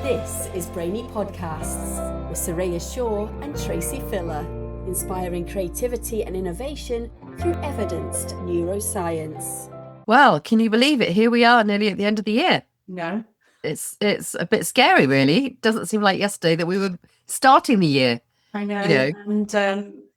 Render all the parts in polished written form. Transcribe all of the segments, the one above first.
This is Brainy Podcasts with Soraya and Tracy, inspiring creativity and innovation through evidenced neuroscience. Well, can you believe it? Here we are, nearly at the end of the year. No. It's a bit scary, really. It doesn't seem like yesterday that we were starting the year. I know. And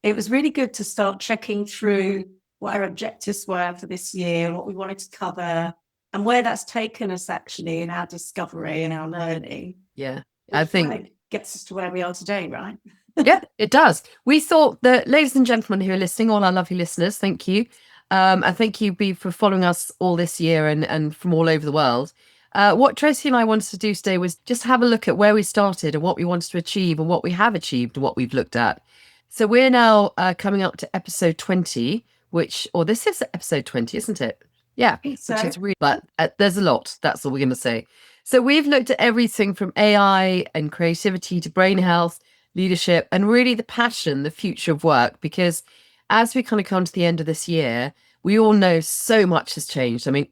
it was really good to start checking through what our objectives were for this year, what we wanted to cover, and where that's taken us actually in our discovery and our learning. Yeah, I think it gets us to where we are today, right? Yeah, it does. We thought that, ladies and gentlemen who are listening, all our lovely listeners, thank you. And thank you, B, for following us all this year and from all over the world. What Tracy and I wanted to do today was just have a look at where we started and what we wanted to achieve and what we have achieved and what we've looked at. So we're now coming up to episode 20, this is episode 20, isn't it? Yeah, so. Which is really, but there's a lot. That's all we're going to say. So we've looked at everything from AI and creativity to brain health, leadership, and really the passion, the future of work. Because as we kind of come to the end of this year, we all know so much has changed. I mean,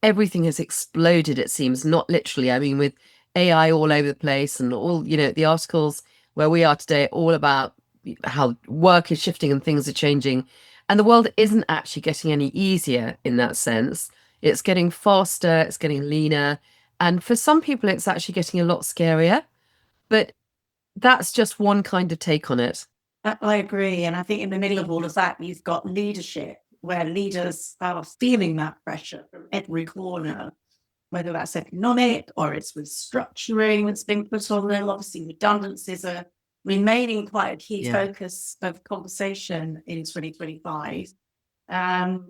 everything has exploded, it seems, not literally. I mean, with AI all over the place and all, the articles where we are today, all about how work is shifting and things are changing. And the world isn't actually getting any easier in that sense. It's getting faster, it's getting leaner. And for some people, it's actually getting a lot scarier. But that's just one kind of take on it. I agree. And I think in the middle of all of that, you've got leadership, where leaders are feeling that pressure from every corner, whether that's economic or it's with structuring that's been put on them. Obviously, redundancies are remaining quite a key focus of conversation in 2025. And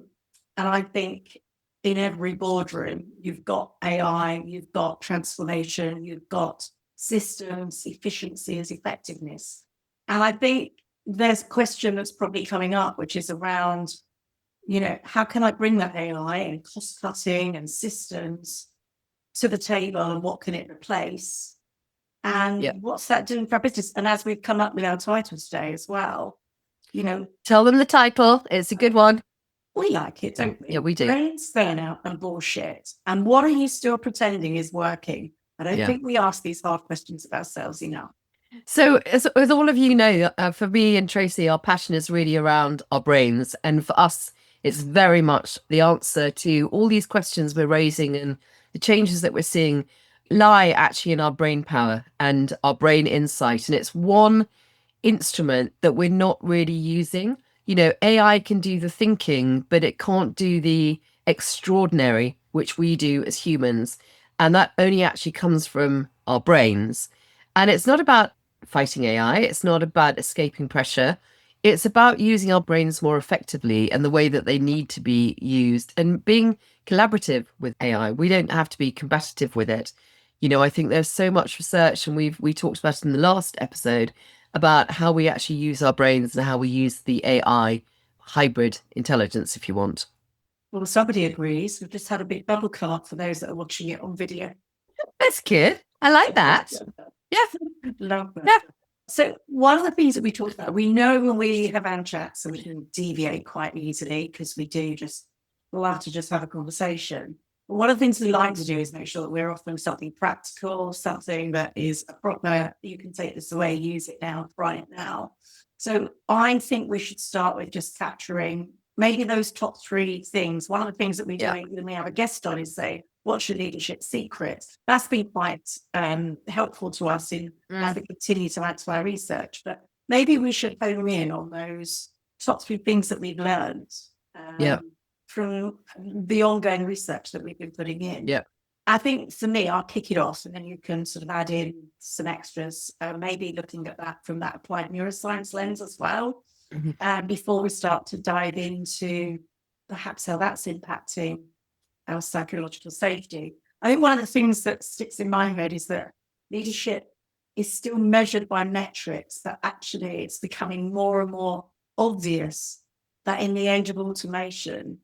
I think in every boardroom, you've got AI, you've got transformation, you've got systems, efficiencies, effectiveness. And I think there's a question that's probably coming up, which is around, how can I bring that AI and cost cutting and systems to the table, and what can it replace? And what's that doing for our business? And as we've come up with our title today as well, tell them the title. It's a good one. We like it, don't we? Yeah, we do. Brains, burnout, and bullshit. And what are you still pretending is working? I don't think we ask these hard questions of ourselves enough. So as all of you know, for me and Tracy, our passion is really around our brains. And for us, it's very much the answer to all these questions we're raising, and the changes that we're seeing lie actually in our brain power and our brain insight. And it's one instrument that we're not really using. AI can do the thinking, but it can't do the extraordinary, which we do as humans. And that only actually comes from our brains. And it's not about fighting AI. It's not about escaping pressure. It's about using our brains more effectively and the way that they need to be used, and being collaborative with AI. We don't have to be combative with it. I think there's so much research, and we talked about it in the last episode, about how we actually use our brains and how we use the AI hybrid intelligence, if you want. Well, somebody agrees. We've just had a big bubble come up for those that are watching it on video. That's good. I like that. Yeah. Love that. Yeah. So one of the things that we talked about, we know when we have our chats, and we can deviate quite easily because we'll have to just have a conversation. But one of the things we like to do is make sure that we're offering something practical, something that is a proper, you can take this away, use it now, try it now. So I think we should start with just capturing maybe those top three things. One of the things that we do when we have a guest on is say, what's your leadership secret? That's been quite helpful to us as we continue to add to our research. But maybe we should hone in on those top three things that we've learned from the ongoing research that we've been putting in. Yeah. I think for me, I'll kick it off, and then you can sort of add in some extras, maybe looking at that from that applied neuroscience lens as well. Before we start to dive into perhaps how that's impacting our psychological safety. I think one of the things that sticks in my head is that leadership is still measured by metrics, that actually it's becoming more and more obvious that in the age of automation,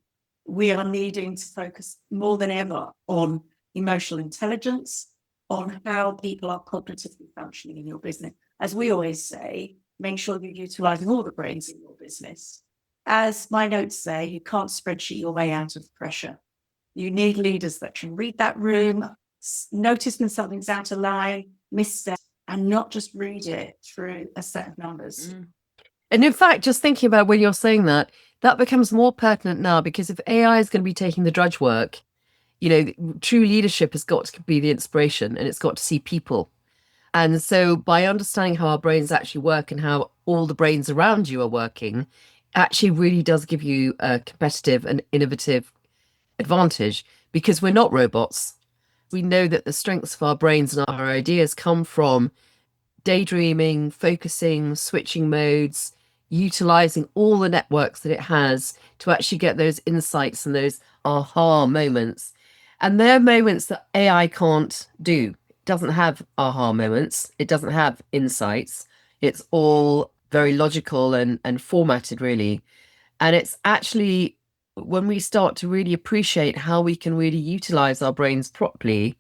we are needing to focus more than ever on emotional intelligence, on how people are cognitively functioning in your business. As we always say, make sure you're utilizing all the brains in your business. As my notes say, you can't spreadsheet your way out of pressure. You need leaders that can read that room, notice when something's out of line, misstep, and not just read it through a set of numbers. And in fact, just thinking about when you're saying that, that becomes more pertinent now, because if AI is going to be taking the drudge work, true leadership has got to be the inspiration, and it's got to see people. And so by understanding how our brains actually work and how all the brains around you are working, actually really does give you a competitive and innovative advantage, because we're not robots. We know that the strengths of our brains and our ideas come from daydreaming, focusing, switching modes, utilizing all the networks that it has to actually get those insights and those aha moments. And they're moments that AI can't do. It doesn't have aha moments. It doesn't have insights. It's all very logical and formatted, really. And it's actually when we start to really appreciate how we can really utilize our brains properly,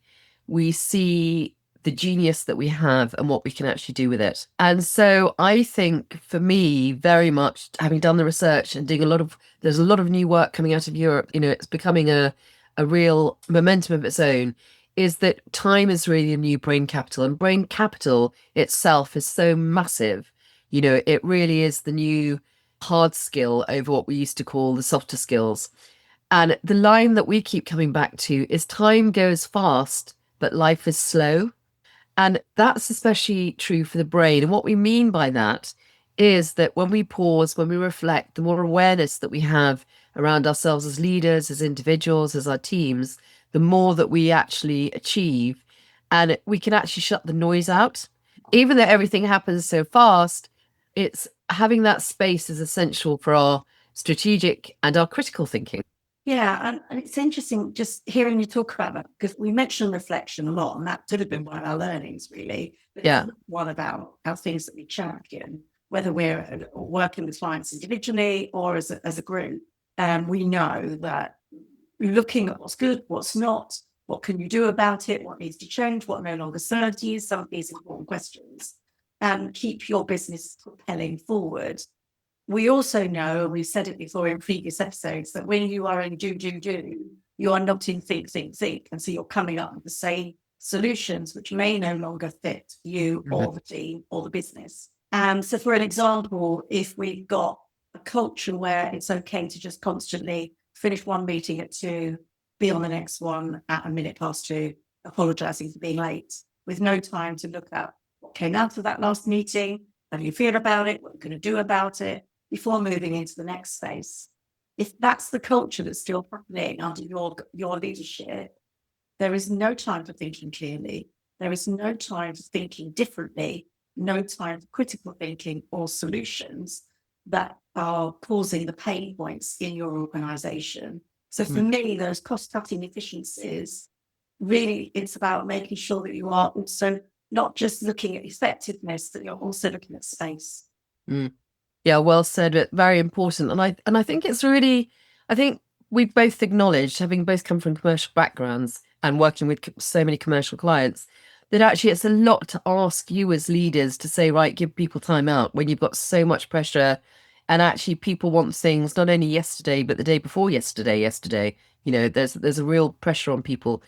we see the genius that we have and what we can actually do with it. And so I think for me, very much having done the research and doing there's a lot of new work coming out of Europe, it's becoming a real momentum of its own, is that time is really a new brain capital, and brain capital itself is so massive. It really is the new hard skill over what we used to call the softer skills. And the line that we keep coming back to is time goes fast, but life is slow. And that's especially true for the brain. And what we mean by that is that when we pause, when we reflect, the more awareness that we have around ourselves as leaders, as individuals, as our teams, the more that we actually achieve. And we can actually shut the noise out. Even though everything happens so fast, it's having that space is essential for our strategic and our critical thinking. Yeah, and it's interesting just hearing you talk about that, because we mentioned reflection a lot, and that could have been one of our learnings, really. But Yeah. it's one about our things that we champion, whether we're working with clients individually or as a group. We know that looking at what's good, what's not, what can you do about it, what needs to change, what no longer serves you, some of these important questions, and keep your business propelling forward. We also know, and we've said it before in previous episodes, that when you are in do, you are not in think. And so you're coming up with the same solutions, which may no longer fit you or the team or the business. And so for an example, if we've got a culture where it's okay to just constantly finish one meeting at 2, be on the next one at 2:01, apologizing for being late, with no time to look at what came out of that last meeting, how do you feel about it, what you're going to do about it, before moving into the next phase. If that's the culture that's still happening under your leadership, there is no time for thinking clearly. There is no time for thinking differently, no time for critical thinking or solutions that are causing the pain points in your organization. So for me, those cost-cutting efficiencies, really, it's about making sure that you are also not just looking at effectiveness, that you're also looking at space. Yeah, well said, but very important. And I think it's really, I think we've both acknowledged, having both come from commercial backgrounds and working with so many commercial clients, that actually it's a lot to ask you as leaders to say, right, give people time out when you've got so much pressure. And actually people want things not only yesterday, but the day before yesterday. There's a real pressure on people.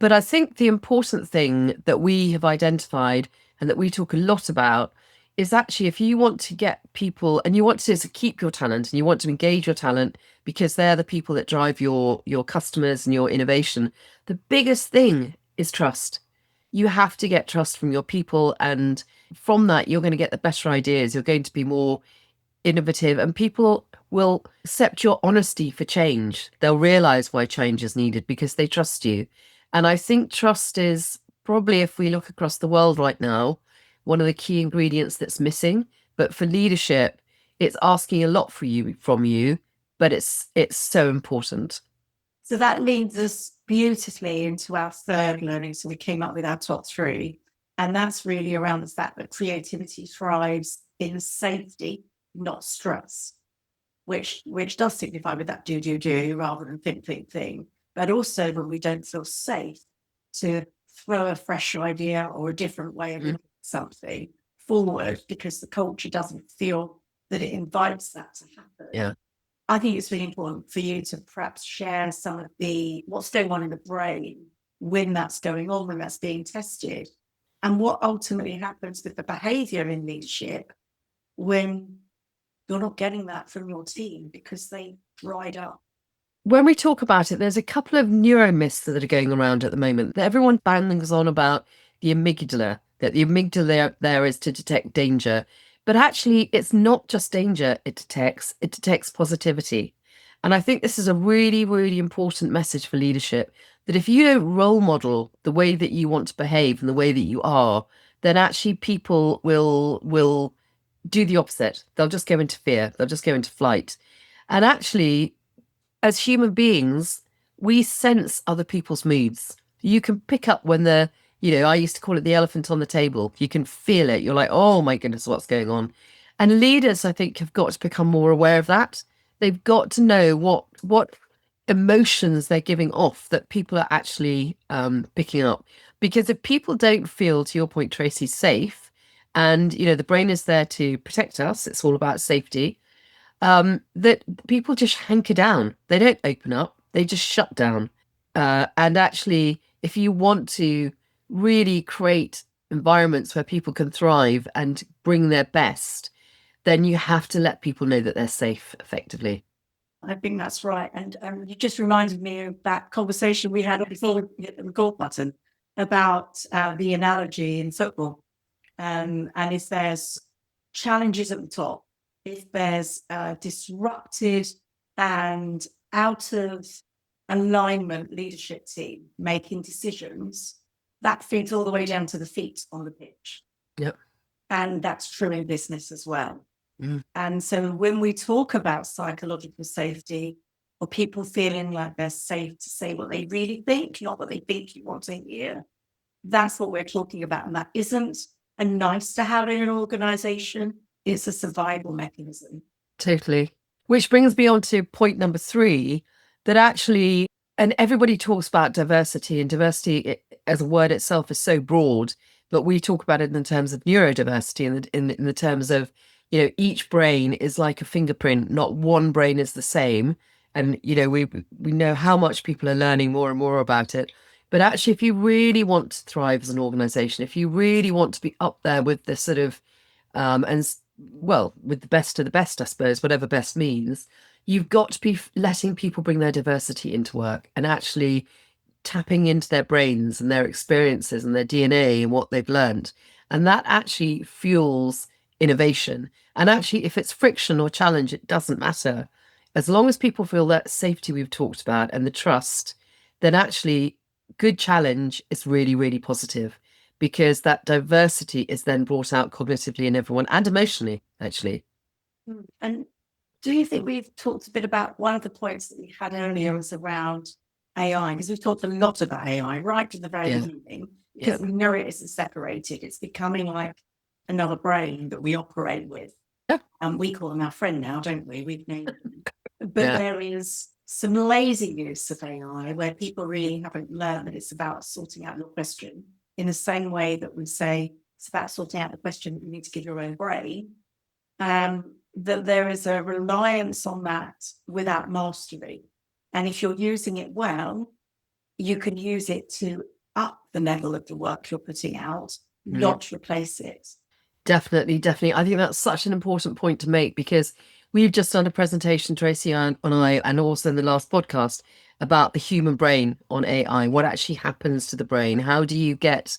But I think the important thing that we have identified and that we talk a lot about is actually, if you want to get people and you want to keep your talent and you want to engage your talent, because they're the people that drive your customers and your innovation, the biggest thing is trust. You have to get trust from your people, and from that you're going to get the better ideas. You're going to be more innovative, and people will accept your honesty for change. They'll realize why change is needed because they trust you. And I think trust is probably, if we look across the world right now, one of the key ingredients that's missing. But for leadership, it's asking a lot from you, but it's so important. So that leads us beautifully into our third learning. So we came up with our top 3, and that's really around the fact that creativity thrives in safety, not stress, which does signify with that do rather than think. But also when we don't feel safe to throw a fresh idea or a different way of looking at something forward, because the culture doesn't feel that it invites that to happen. Yeah. I think it's really important for you to perhaps share some of what's going on in the brain when that's going on, when that's being tested, and what ultimately happens with the behavior in leadership when you're not getting that from your team because they dried up. When we talk about it, there's a couple of neuro myths that are going around at the moment. Everyone bangs on about the amygdala, that the amygdala there is to detect danger. But actually, it's not just danger it detects positivity. And I think this is a really, really important message for leadership, that if you don't role model the way that you want to behave and the way that you are, then actually people will do the opposite. They'll just go into fear. They'll just go into flight. And actually, as human beings, we sense other people's moods. You can pick up when I used to call it the elephant on the table. You can feel it. You're like, oh my goodness, what's going on? And leaders, I think, have got to become more aware of that. They've got to know what emotions they're giving off that people are actually picking up. Because if people don't feel, to your point, Tracy, safe, and the brain is there to protect us, it's all about safety, that people just hanker down. They don't open up. They just shut down. And actually, if you want to really create environments where people can thrive and bring their best, then you have to let people know that they're safe effectively. I think that's right. And you just reminded me of that conversation we had before we hit the record button about the analogy in football. And if there's challenges at the top, if there's disrupted and out of alignment leadership team making decisions, that feeds all the way down to the feet on the pitch. Yep. And that's true in business as well. And so when we talk about psychological safety, or people feeling like they're safe to say what they really think, not what they think you want to hear, that's what we're talking about. And that isn't a nice to have in an organization. It's a survival mechanism. Totally. Which brings me on to point number 3, that actually, and everybody talks about diversity, and diversity as a word itself is so broad, but we talk about it in terms of neurodiversity, and in the terms of, each brain is like a fingerprint. Not one brain is the same. And, we know how much people are learning more and more about it. But actually, if you really want to thrive as an organization, if you really want to be up there with the sort of, with the best of the best, I suppose, whatever best means, you've got to be letting people bring their diversity into work and actually tapping into their brains and their experiences and their DNA and what they've learned. And that actually fuels innovation. And actually, if it's friction or challenge, it doesn't matter. As long as people feel that safety we've talked about and the trust, then actually good challenge is really, really positive, because that diversity is then brought out cognitively in everyone and emotionally, actually. And do you think we've talked a bit about one of the points that we had earlier was around AI? Because we've talked a lot about AI right from the very beginning, because we know it isn't separated. It's becoming like another brain that we operate with. Yeah. And we call them our friend now, don't we? We've named them. But there is some lazy use of AI where people really haven't learned that it's about sorting out your question in the same way that we say it's about sorting out the question that you need to give your own brain. That there is a reliance on that without mastery. And if you're using it well, you can use it to up the level of the work you're putting out, not replace it. Definitely. I think that's such an important point to make, because we've just done a presentation, Tracy and I, and also in the last podcast, about the human brain on AI, what actually happens to the brain. How do you get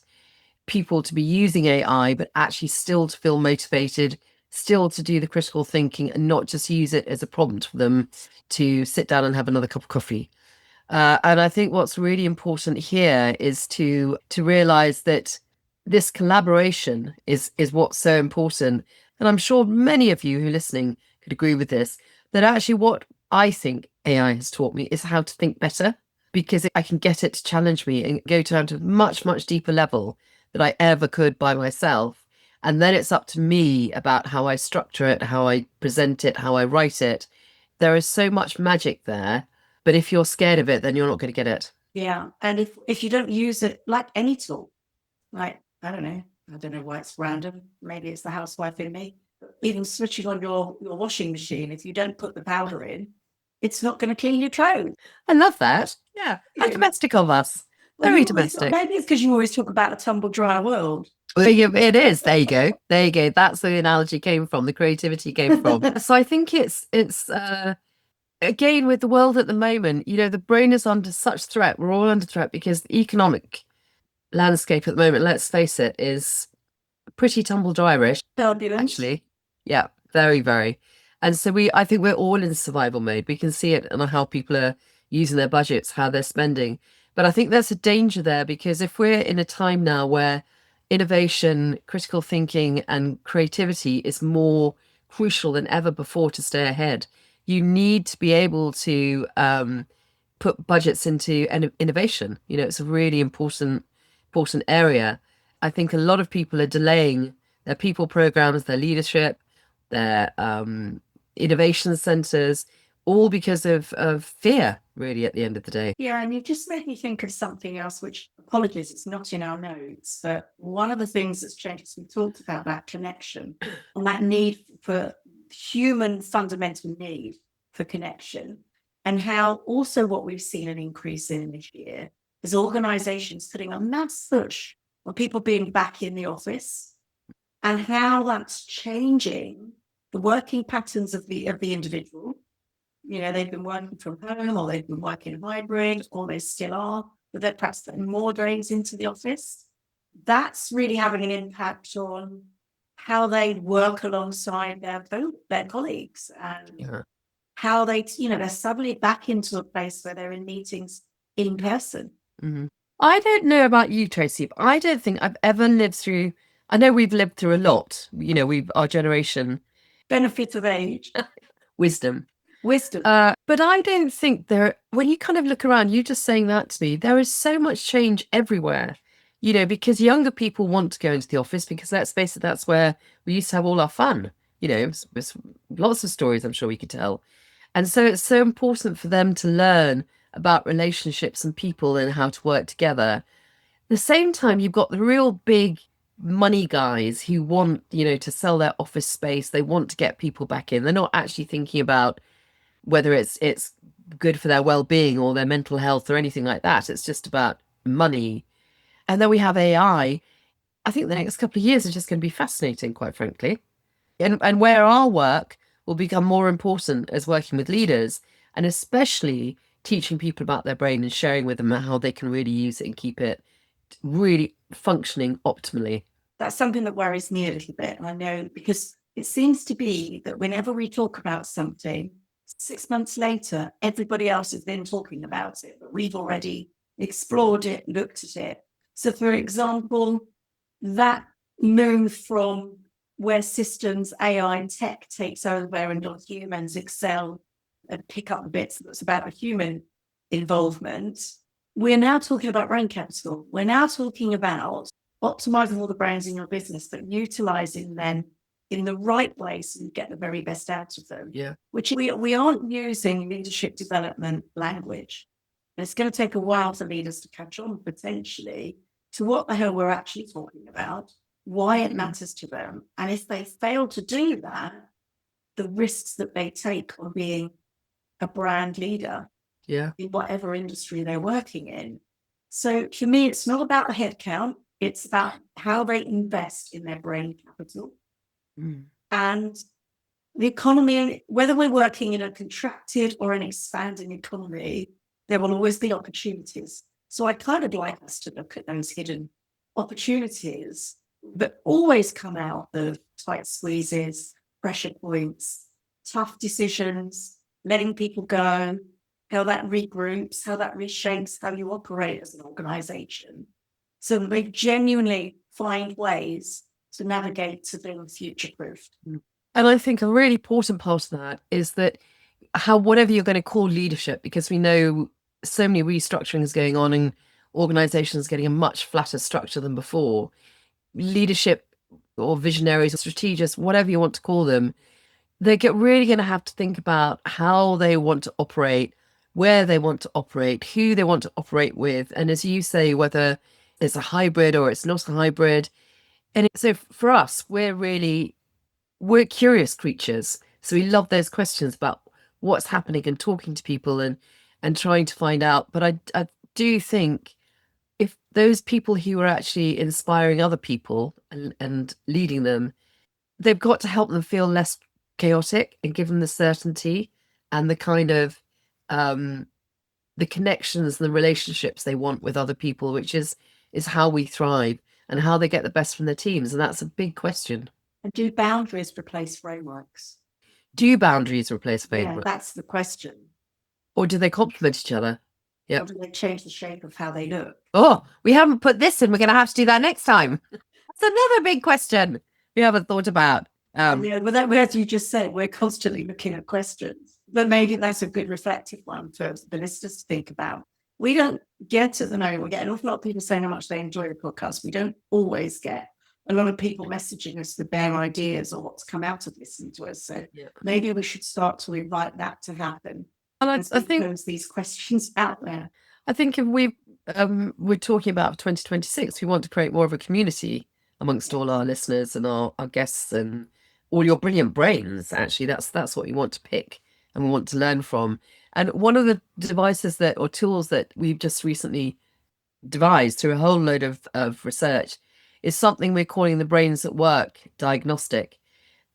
people to be using AI, but actually still to feel motivated, still to do the critical thinking, and not just use it as a prompt for them to sit down and have another cup of coffee. And I think what's really important here is to realize that this collaboration is what's so important. And I'm sure many of you who are listening could agree with this, that actually what I think AI has taught me is how to think better, because I can get it to challenge me and go down to a much, much deeper level than I ever could by myself. And then it's up to me about how I structure it, how I present it, how I write it. There is so much magic there. But if you're scared of it, then you're not going to get it. Yeah. And if you don't use it like any tool, like, I don't know why it's random. Maybe it's the housewife in me. Even switching on your washing machine, if you don't put the powder in, it's not going to clean your clothes. I love that. Yeah. How domestic of us. Very domestic. Maybe it's because you always talk about a tumble dry world. It is. There you go. There you go. That's where the analogy came from. The creativity came from. So I think it's again, with the world at the moment, the brain is under such threat. We're all under threat because the economic landscape at the moment, let's face it, is pretty tumble dry-ish. Turbulent. Actually. Yeah, very, very. And so I think we're all in survival mode. We can see it on how people are using their budgets, how they're spending. But I think there's a danger there because if we're in a time now where innovation, critical thinking, and creativity is more crucial than ever before to stay ahead, you need to be able to put budgets into innovation. It's a really important area. I think a lot of people are delaying their people programs, their leadership, their innovation centers, all because of fear, really, at the end of the day. Yeah, and you just made me think of something else, which, apologies, it's not in our notes, but one of the things that's changed is we talked about that connection and that need for human fundamental need for connection, and how also what we've seen an increase in this year is organizations putting a mass push on people being back in the office, and how that's changing the working patterns of the individual. They've been working from home, or they've been working hybrid, or they still are, but they're perhaps putting more days into the office. That's really having an impact on how they work alongside their colleagues, and how they're suddenly back into a place where they're in meetings in person. Mm-hmm. I don't know about you, Tracy, but I don't think I've ever lived through. I know we've lived through a lot. Our generation. Benefit of age. Wisdom. But I don't think when you kind of look around, you just saying that to me, there is so much change everywhere, because younger people want to go into the office because let's face it, that's where we used to have all our fun. It's lots of stories I'm sure we could tell. And so it's so important for them to learn about relationships and people and how to work together. At the same time, you've got the real big money guys who want, to sell their office space. They want to get people back in. They're not actually thinking about whether it's good for their well-being or their mental health or anything like that. It's just about money. And then we have AI. I think the next couple of years are just going to be fascinating, quite frankly. And where our work will become more important as working with leaders, and especially teaching people about their brain and sharing with them how they can really use it and keep it really functioning optimally. That's something that worries me a little bit. I know, because it seems to be that whenever we talk about something, 6 months later, everybody else is then talking about it, but we've already explored it, looked at it. So, for example, that move from where systems, AI, and tech takes over and humans excel and pick up the bits that's about a human involvement, we're now talking about brain capital. We're now talking about optimizing all the brains in your business, but utilizing them in the right way so you get the very best out of them. Yeah. Which we aren't using leadership development language. And it's going to take a while for leaders to catch on potentially to what the hell we're actually talking about, why it matters to them. And if they fail to do that, the risks that they take on being a brand leader in whatever industry they're working in. So for me, it's not about the headcount. It's about how they invest in their brain capital. And the economy, whether we're working in a contracted or an expanding economy, there will always be opportunities. So I kind of like us to look at those hidden opportunities that always come out of tight squeezes, pressure points, tough decisions, letting people go, how that regroups, how that reshapes how you operate as an organization. So they genuinely find ways to navigate to being future-proofed. And I think a really important part of that is that whatever you're going to call leadership, because we know so many restructurings going on and organizations getting a much flatter structure than before, leadership or visionaries or strategists, whatever you want to call them, they're really going to have to think about how they want to operate, where they want to operate, who they want to operate with. And as you say, whether it's a hybrid or it's not a hybrid. And so for us, we're curious creatures. So we love those questions about what's happening and talking to people and trying to find out. But I do think those people who are actually inspiring other people and leading them, they've got to help them feel less chaotic and give them the certainty and the kind of the connections and the relationships they want with other people, which is how we thrive and how they get the best from their teams. And that's a big question. And do boundaries replace frameworks? Do boundaries replace Yeah, framework, that's the question. or do they complement each other? Or do they change the shape of how they look? Oh, we haven't put this in. We're going to have to do that next time. That's another big question we haven't thought about. Yeah, well, that, as you just said, we're constantly looking at questions, but maybe that's a good reflective one for the listeners to think about. We don't get at the moment, we get an awful lot of people saying how much they enjoy the podcast. We don't always get a lot of people messaging us with their ideas or what's come out of listening to us. So maybe we should start to invite that to happen. And I think there's these questions out there. I think if we're talking about 2026, we want to create more of a community amongst all our listeners and our guests and all your brilliant brains. Actually, that's what we want to pick and we want to learn from. And one of the devices or tools that we've just recently devised through a whole load of research is something we're calling the Brains at Work diagnostic.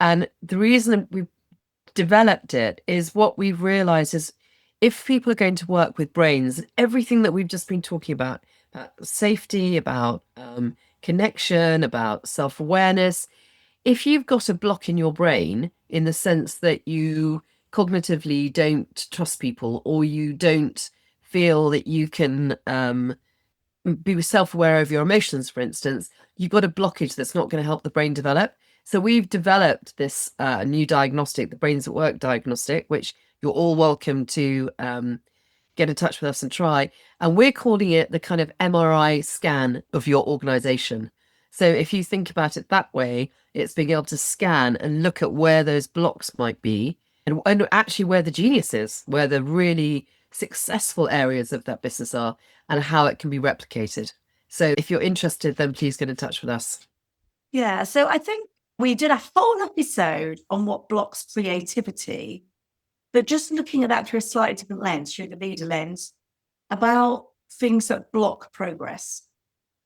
And the reason we developed it is what we've realized is if people are going to work with brains, everything that we've just been talking about safety, about connection, about self-awareness, if you've got a block in your brain in the sense that you cognitively don't trust people or you don't feel that you can be self-aware of your emotions, for instance, you've got a blockage that's not going to help the brain develop. So we've developed this new diagnostic, the Brains at Work diagnostic, which you're all welcome to get in touch with us and try. And we're calling it the kind of MRI scan of your organization. So if you think about it that way, it's being able to scan and look at where those blocks might be and actually where the genius is, where the really successful areas of that business are and how it can be replicated. So if you're interested, then please get in touch with us. Yeah, so I think we did a whole episode on what blocks creativity, but just looking at that through a slightly different lens, through the leader lens, about things that block progress.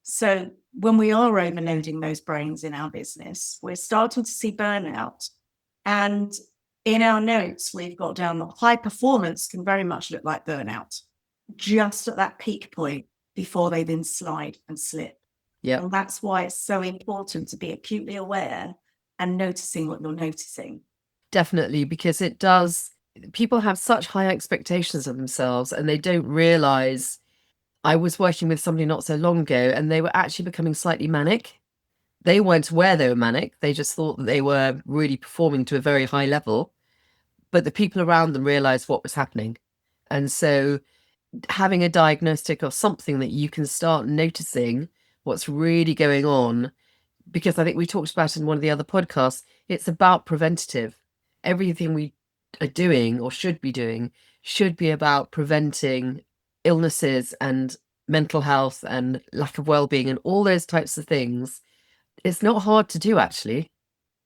So when we are overloading those brains in our business, we're starting to see burnout. And in our notes, we've got down that high performance can very much look like burnout, just at that peak point before they then slide and slip. Yeah. And that's why it's so important to be acutely aware and noticing what you're noticing. Definitely, because it does. People have such high expectations of themselves and they don't realize. I was working with somebody not so long ago and they were actually becoming slightly manic. They weren't aware they were manic. They just thought that they were really performing to a very high level. But the people around them realized what was happening. And so having a diagnostic or something that you can start noticing what's really going on, because I think we talked about in one of the other podcasts, it's about preventative. Everything we are doing or should be doing should be about preventing illnesses and mental health and lack of well-being and all those types of things. It's not hard to do, actually.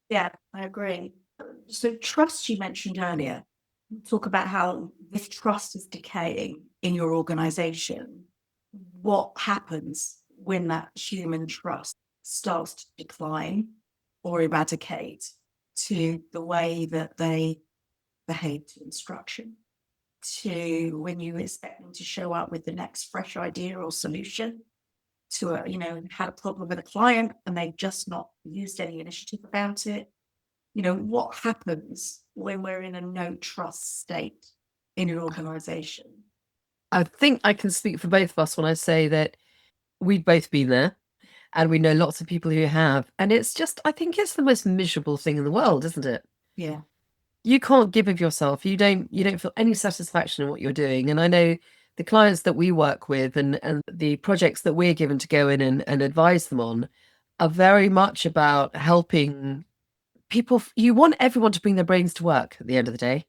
Yeah, I agree. So trust you mentioned earlier, talk about how this trust is decaying in your organization. What happens when that human trust starts to decline or eradicate to the way that they behave to instruction, to when you expect them to show up with the next fresh idea or solution, to had a problem with a client and they've just not used any initiative about it. What happens when we're in a no trust state in an organization? I think I can speak for both of us when I say that we've both been there and we know lots of people who have. And it's just, I think it's the most miserable thing in the world, isn't it? Yeah. You can't give of yourself. You don't feel any satisfaction in what you're doing. And I know the clients that we work with and the projects that we're given to go in and advise them on are very much about helping people. You want everyone to bring their brains to work at the end of the day,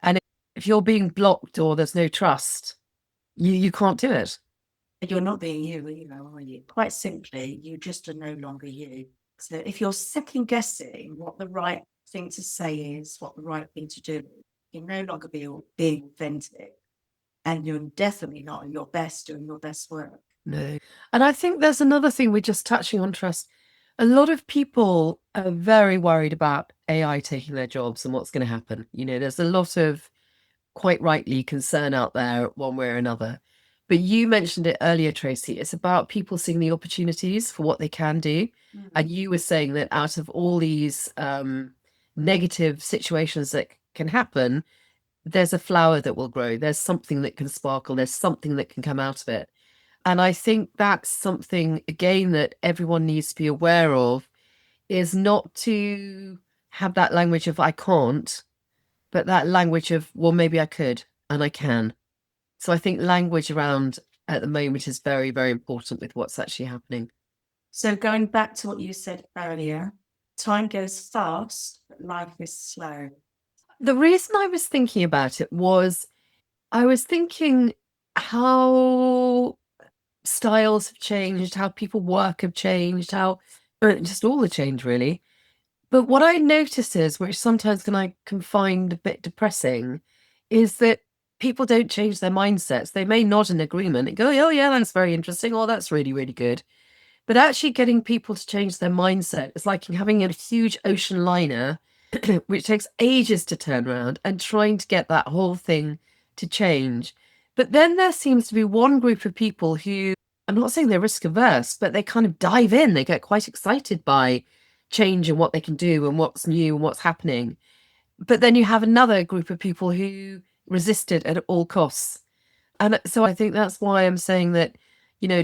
and if you're being blocked or there's no trust, you can't do it. You're not being you, are you? Quite simply, you just are no longer you. So if you're second guessing what the right thing to say is, what the right thing to do, you're no longer being authentic, and you're definitely not at your best doing your best work. No. And I think there's another thing we're just touching on, Trust. A lot of people are very worried about AI taking their jobs and what's going to happen. There's a lot of, quite rightly, concern out there one way or another. But you mentioned it earlier, Tracy. It's about people seeing the opportunities for what they can do. And you were saying that out of all these negative situations that can happen, there's a flower that will grow. There's something that can sparkle. There's something that can come out of it. And I think that's something, again, that everyone needs to be aware of, is not to have that language of I can't, but that language of, well, maybe I could and I can. So I think language around at the moment is very, very important with what's actually happening. So going back to what you said earlier, time goes fast, but life is slow. The reason I was thinking about it was I was thinking how styles have changed, how people work have changed, how just all the change really. But what I notice is, which sometimes can find a bit depressing, is that people don't change their mindsets. They may nod in agreement and go, oh yeah, that's very interesting, or that's really, really good. But actually getting people to change their mindset is like having a huge ocean liner, which takes ages to turn around, and trying to get that whole thing to change. But then there seems to be one group of people who, I'm not saying they're risk averse, but they kind of dive in. They get quite excited by change and what they can do and what's new and what's happening. But then you have another group of people who resist it at all costs. And so I think that's why I'm saying that,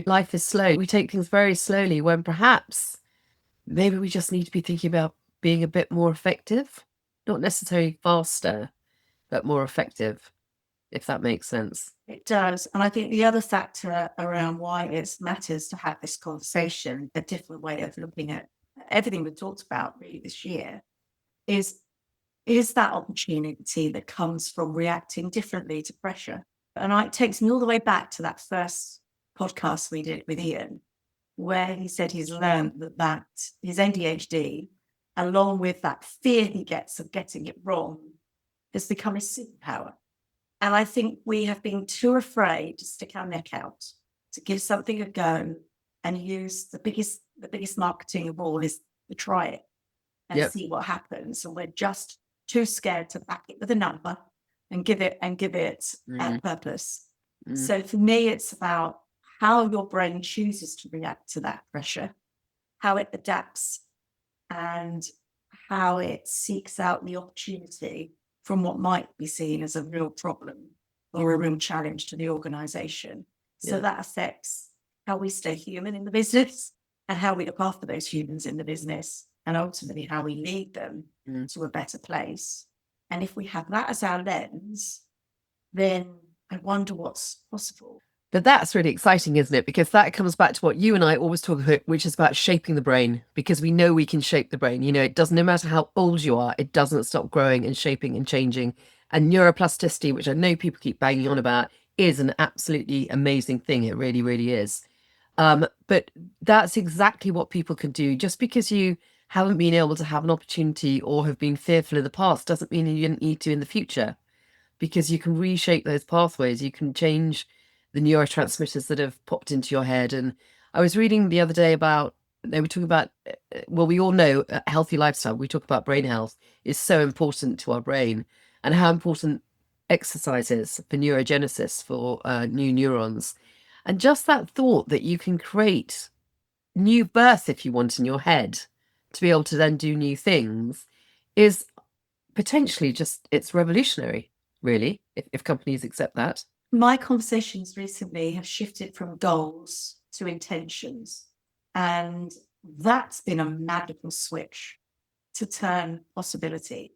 life is slow. We take things very slowly when perhaps maybe we just need to be thinking about being a bit more effective, not necessarily faster, but more effective, if that makes sense. It does. And I think the other factor around why it matters to have this conversation, a different way of looking at everything we've talked about really this year, is that opportunity that comes from reacting differently to pressure. And it takes me all the way back to that first podcast we did with Ian, where he said he's learned that his ADHD, along with that fear he gets of getting it wrong, has become his superpower. And I think we have been too afraid to stick our neck out, to give something a go, and use the biggest marketing of all is to try it and see what happens. And we're just too scared to back it with a number and give it a purpose. So for me, it's about how your brain chooses to react to that pressure, how it adapts, and how it seeks out the opportunity from what might be seen as a real problem or a real challenge to the organization. So that affects how we stay human in the business and how we look after those humans in the business, and ultimately how we lead them to a better place. And if we have that as our lens, then I wonder what's possible. But that's really exciting, isn't it? Because that comes back to what you and I always talk about, which is about shaping the brain, because we know we can shape the brain. It doesn't, no matter how old you are, it doesn't stop growing and shaping and changing. And neuroplasticity, which I know people keep banging on about, is an absolutely amazing thing. It really, really is. But that's exactly what people can do. Just because you haven't been able to have an opportunity or have been fearful in the past doesn't mean you didn't need to in the future, because you can reshape those pathways. You can change the neurotransmitters that have popped into your head. And I was reading the other day about, they were talking about, well, we all know a healthy lifestyle. We talk about brain health is so important to our brain, and how important exercise is for neurogenesis, for new neurons. And just that thought that you can create new birth, if you want, in your head to be able to then do new things is potentially it's revolutionary, really, if companies accept that. My conversations recently have shifted from goals to intentions. And that's been a magical switch to turn possibility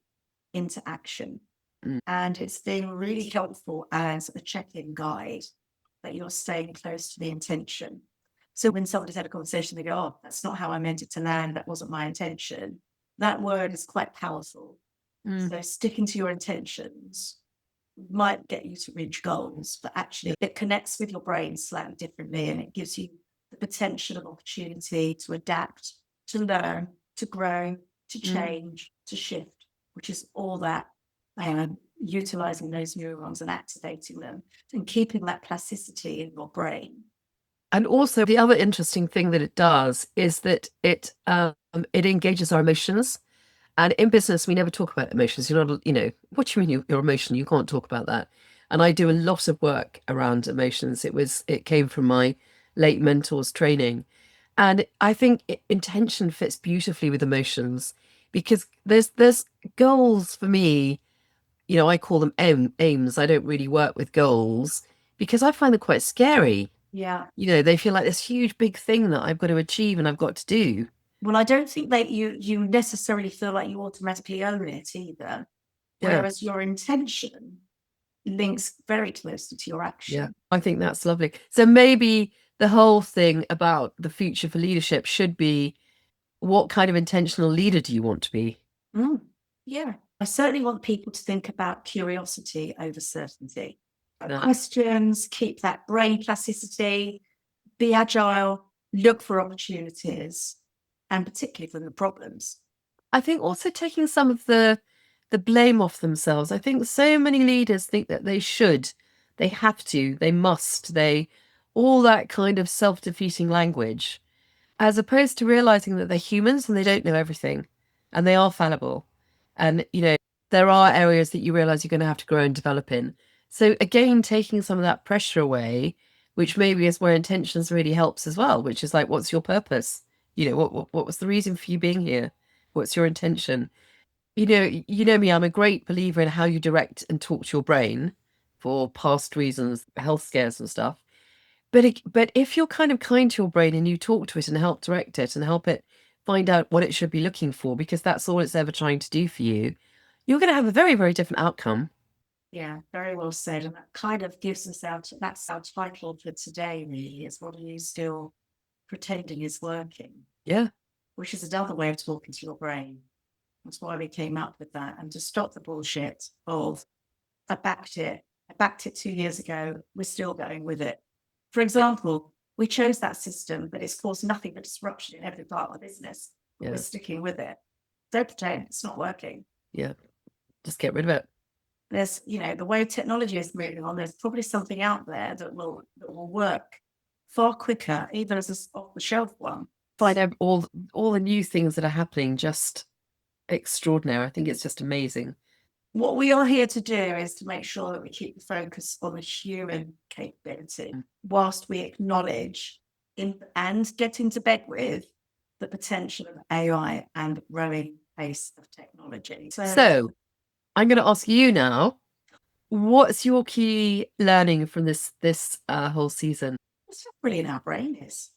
into action. And it's been really helpful as a check-in guide that you're staying close to the intention. So when somebody's had a conversation, they go, oh, that's not how I meant it to land. That wasn't my intention. That word is quite powerful. So sticking to your intentions might get you to reach goals, but actually it connects with your brain slightly differently, and it gives you the potential of opportunity to adapt, to learn, to grow, to change, to shift, which is all that utilizing those neurons and activating them and keeping that plasticity in your brain. And also the other interesting thing that it does is that it engages our emotions. And in business, we never talk about emotions. You're not, what do you mean your emotion? You can't talk about that. And I do a lot of work around emotions. It came from my late mentor's training. And I think intention fits beautifully with emotions because there's goals for me. I call them aims. I don't really work with goals because I find them quite scary. Yeah. They feel like this huge big thing that I've got to achieve and I've got to do. Well, I don't think that you necessarily feel like you automatically own it either. Yeah. Whereas your intention links very closely to your action. Yeah, I think that's lovely. So maybe the whole thing about the future for leadership should be, what kind of intentional leader do you want to be? Yeah. I certainly want people to think about curiosity over certainty. Yeah. Questions, keep that brain plasticity, be agile, look for opportunities, and particularly from the problems. I think also taking some of the blame off themselves. I think so many leaders think that they have to, they must, all that kind of self-defeating language, as opposed to realizing that they're humans and they don't know everything and they are fallible. And, there are areas that you realize you're going to have to grow and develop in. So again, taking some of that pressure away, which maybe is where intentions really helps as well, which is like, what's your purpose? What was the reason for you being here? What's your intention? You know me, I'm a great believer in how you direct and talk to your brain for past reasons, health scares and stuff. But if you're kind of kind to your brain and you talk to it and help direct it and help it find out what it should be looking for, because that's all it's ever trying to do for you, you're going to have a very, very different outcome. Yeah, very well said. And that kind of gives us that's our title for today, really, is what are you still pretending is working? Yeah. Which is another way of talking to your brain. That's why we came up with that. And to stop the bullshit of, I backed it 2 years ago, we're still going with it. For example, we chose that system, but it's caused nothing but disruption in every part of the business. But we're sticking with it. Don't pretend it's not working. Yeah. Just get rid of it. There's, the way technology is moving on, there's probably something out there that will work far quicker, even as an off-the-shelf one. Find out all the new things that are happening, just extraordinary. I think it's just amazing. What we are here to do is to make sure that we keep the focus on the human capability whilst we acknowledge and get into bed with the potential of AI and growing pace of technology. So I'm going to ask you now, what's your key learning from this whole season? It's how brilliant our brain is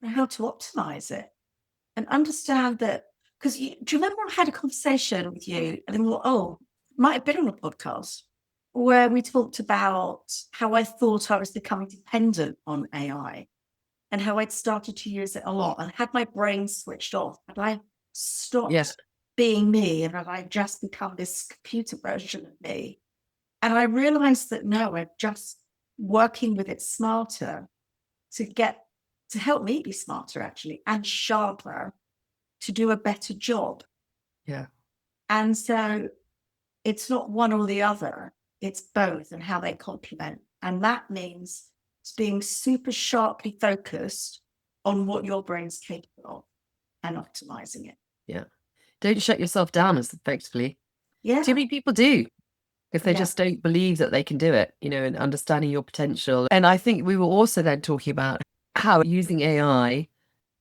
and how to optimize it and understand that. Because do you remember I had a conversation with you and then might have been on a podcast where we talked about how I thought I was becoming dependent on AI and how I'd started to use it a lot and had my brain switched off. And I stopped being me and I just become this computer version of me. And I realized that no, I'm just working with it smarter to help me be smarter actually and sharper to do a better job. Yeah. And so it's not one or the other, it's both and how they complement. And that means being super sharply focused on what your brain's capable of and optimizing it. Yeah. Don't shut yourself down as effectively. Yeah. Too many people do, because they just don't believe that they can do it, and understanding your potential. And I think we were also then talking about how using AI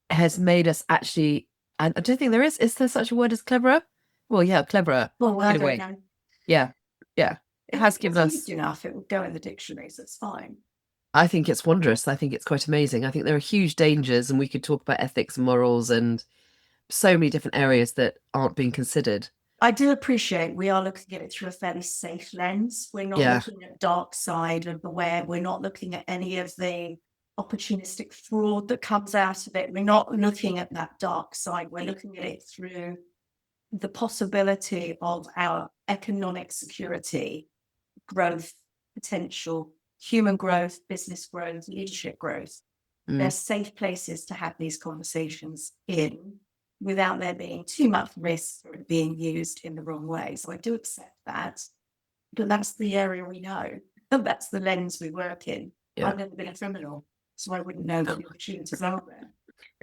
has made us actually, and I don't think is there such a word as cleverer? Well, yeah, cleverer. Well, I don't know. Yeah. Yeah. It has given us used enough, it will go in the dictionary, so it's fine. I think it's wondrous. I think it's quite amazing. I think there are huge dangers, and we could talk about ethics and morals and so many different areas that aren't being considered. I do appreciate we are looking at it through a fairly safe lens. We're not looking at dark side of the web. We're not looking at any of the opportunistic fraud that comes out of it. We're not looking at that dark side. We're looking at it through the possibility of our economic security, growth, potential, human growth, business growth, leadership growth. They're safe places to have these conversations in without there being too much risk or it being used in the wrong way. So I do accept that, but that's the area we know. And that's the lens we work in. Yeah. I've never been a criminal. so I wouldn't know that the opportunities are there.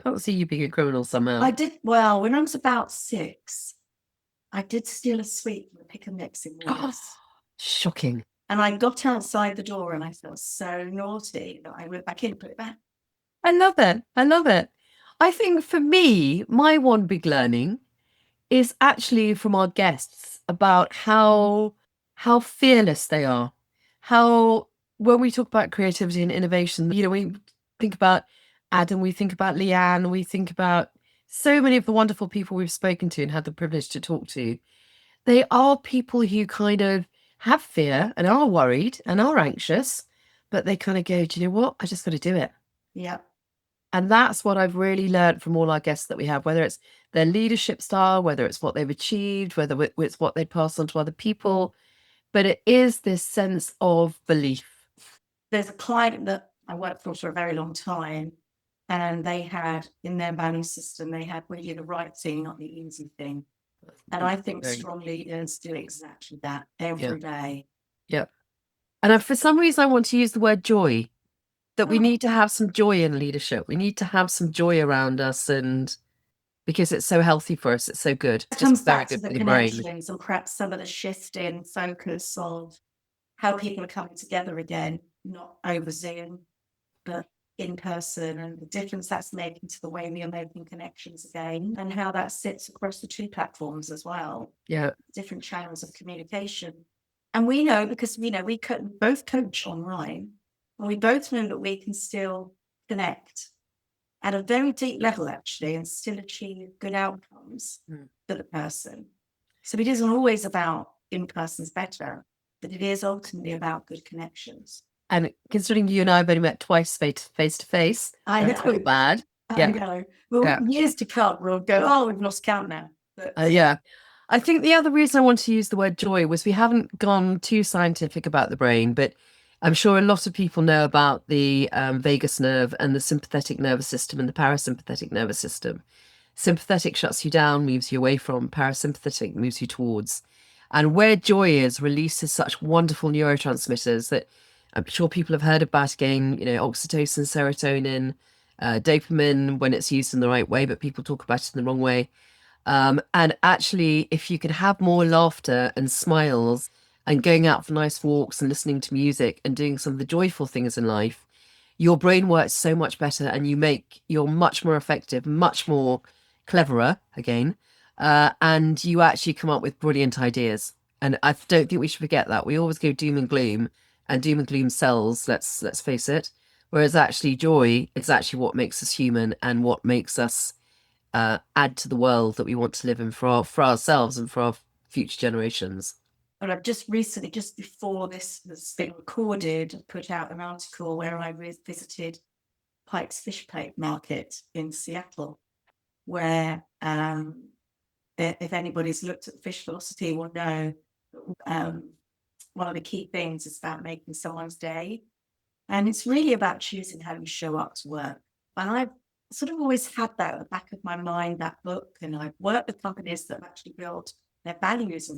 Can't see you being a criminal somehow. I did, well, when I was about 6, I did steal a sweet from a pick and mix in Wales. Shocking. And I got outside the door and I felt so naughty that I went back in and put it back. I love it. I love it. I think for me, my one big learning is actually from our guests about how fearless they are. How when we talk about creativity and innovation, we think about Adam, we think about Leanne, we think about so many of the wonderful people we've spoken to and had the privilege to talk to. They are people who kind of have fear and are worried and are anxious, but they kind of go, do you know what? I just got to do it. Yeah. And that's what I've really learned from all our guests that we have, whether it's their leadership style, whether it's what they've achieved, whether it's what they pass on to other people. But it is this sense of belief. There's a client that I worked for a very long time, and they had in their value system, they had really the right thing, not the easy thing. And I think strong leaders do exactly that every day. Yeah. And for some reason, I want to use the word joy. That we need to have some joy in leadership. We need to have some joy around us, and because it's so healthy for us, it's so good. It comes back to the connections and perhaps some of the shift in focus of how people are coming together again, not over Zoom, but in person, and the difference that's making to the way we are making connections again, and how that sits across the 2 platforms as well. Yeah. Different channels of communication. And we know, because we both coach online, and we both know that we can still connect at a very deep level, actually, and still achieve good outcomes for the person. So it isn't always about in-person's better, but it is ultimately about good connections. And considering you and I have only met twice face to face, that's not bad. I know. Well, years to come, we'll go, oh, we've lost count now. Yeah. I think the other reason I want to use the word joy was we haven't gone too scientific about the brain, but I'm sure a lot of people know about the vagus nerve and the sympathetic nervous system and the parasympathetic nervous system. Sympathetic shuts you down, moves you away from. Parasympathetic moves you towards. And where joy is, releases such wonderful neurotransmitters that I'm sure people have heard about again, oxytocin, serotonin, dopamine when it's used in the right way, but people talk about it in the wrong way. And actually, if you can have more laughter and smiles and going out for nice walks and listening to music and doing some of the joyful things in life, your brain works so much better and you're much more effective, much more cleverer again. And you actually come up with brilliant ideas. And I don't think we should forget that. We always go doom and gloom, and doom and gloom sells, let's face it. Whereas actually joy is actually what makes us human and what makes us add to the world that we want to live in for ourselves and for our future generations. But I've just recently, just before this has been recorded, put out an article where I visited Pike's Fish Plate Market in Seattle, where if anybody's looked at fish velocity will know one of the key things is about making someone's day. And it's really about choosing how you show up to work. And I've sort of always had that at the back of my mind, that book, and I've worked with companies that have actually built their values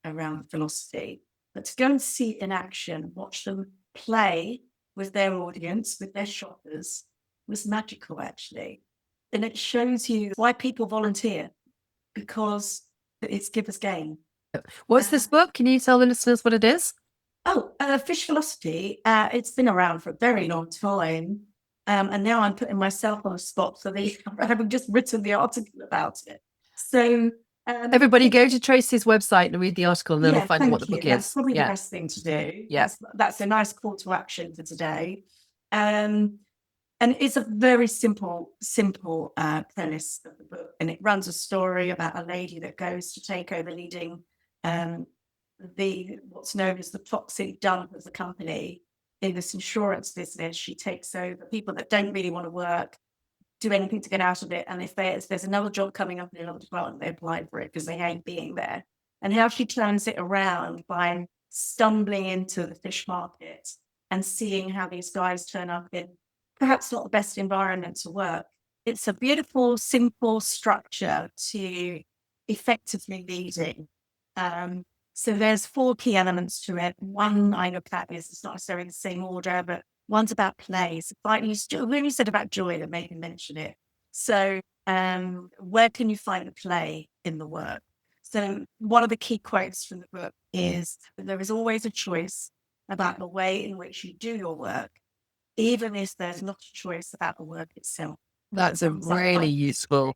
around philosophy. But to go and see it in action, watch them play with their audience, with their shoppers, was magical, actually. And it shows you why people volunteer, because it's giver's gain. What's this book? Can you tell the listeners what it is? Fish Velocity. It's been around for a very long time. And now I'm putting myself on the spot for having just written the article about it. So everybody go to Tracy's website and read the article, and then we'll find out what the book is. That's probably the best thing to do. Yes, that's a nice call to action for today. And it's a very simple premise of the book, and it runs a story about a lady that goes to take over leading what's known as the toxic dump of the company in this insurance business. She takes over people that don't really want to work, do anything to get out of it, and if there's another job coming up in another department, they apply for it because they hate being there. And how she turns it around by stumbling into the fish market and seeing how these guys turn up in perhaps not the best environment to work. It's a beautiful, simple structure to effectively leading. So there's 4 key elements to it. One I look at is, it's not necessarily the same order, but One's about play. So when you said about joy, that made me mention it. So where can you find the play in the work? So one of the key quotes from the book is, there is always a choice about the way in which you do your work, even if there's not a choice about the work itself. That's a really useful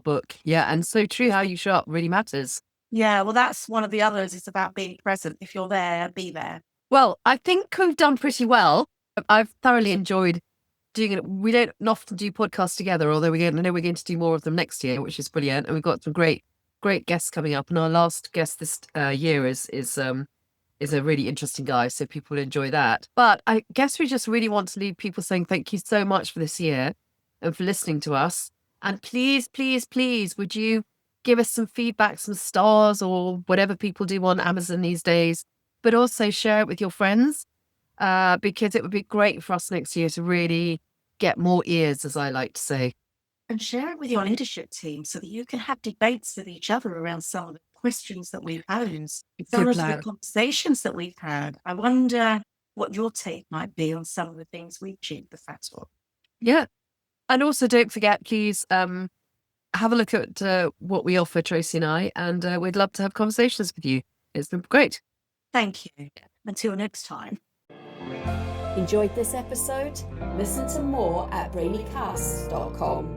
book. Yeah. And so true, how you show up really matters. Yeah, well, that's one of the others. It's about being present. If you're there, be there. Well, I think we've done pretty well. I've thoroughly enjoyed doing it. We don't often do podcasts together, although I know we're going to do more of them next year, which is brilliant. And we've got some great guests coming up. And our last guest this year is a really interesting guy, so people will enjoy that. But I guess we just really want to leave people saying thank you so much for this year and for listening to us. And please, please, please, would you give us some feedback, some stars, or whatever people do on Amazon these days, but also share it with your friends, because it would be great for us next year to really get more ears, as I like to say. And share it with your leadership team so that you can have debates with each other around some of the questions that we've posed, some of the conversations that we've had. I wonder what your take might be on some of the things we've achieved the facts of. Yeah. And also don't forget, please, have a look at what we offer, Tracy and I, and we'd love to have conversations with you. It's been great. Thank you. Until next time. Enjoyed this episode? Listen to more at brainycast.com.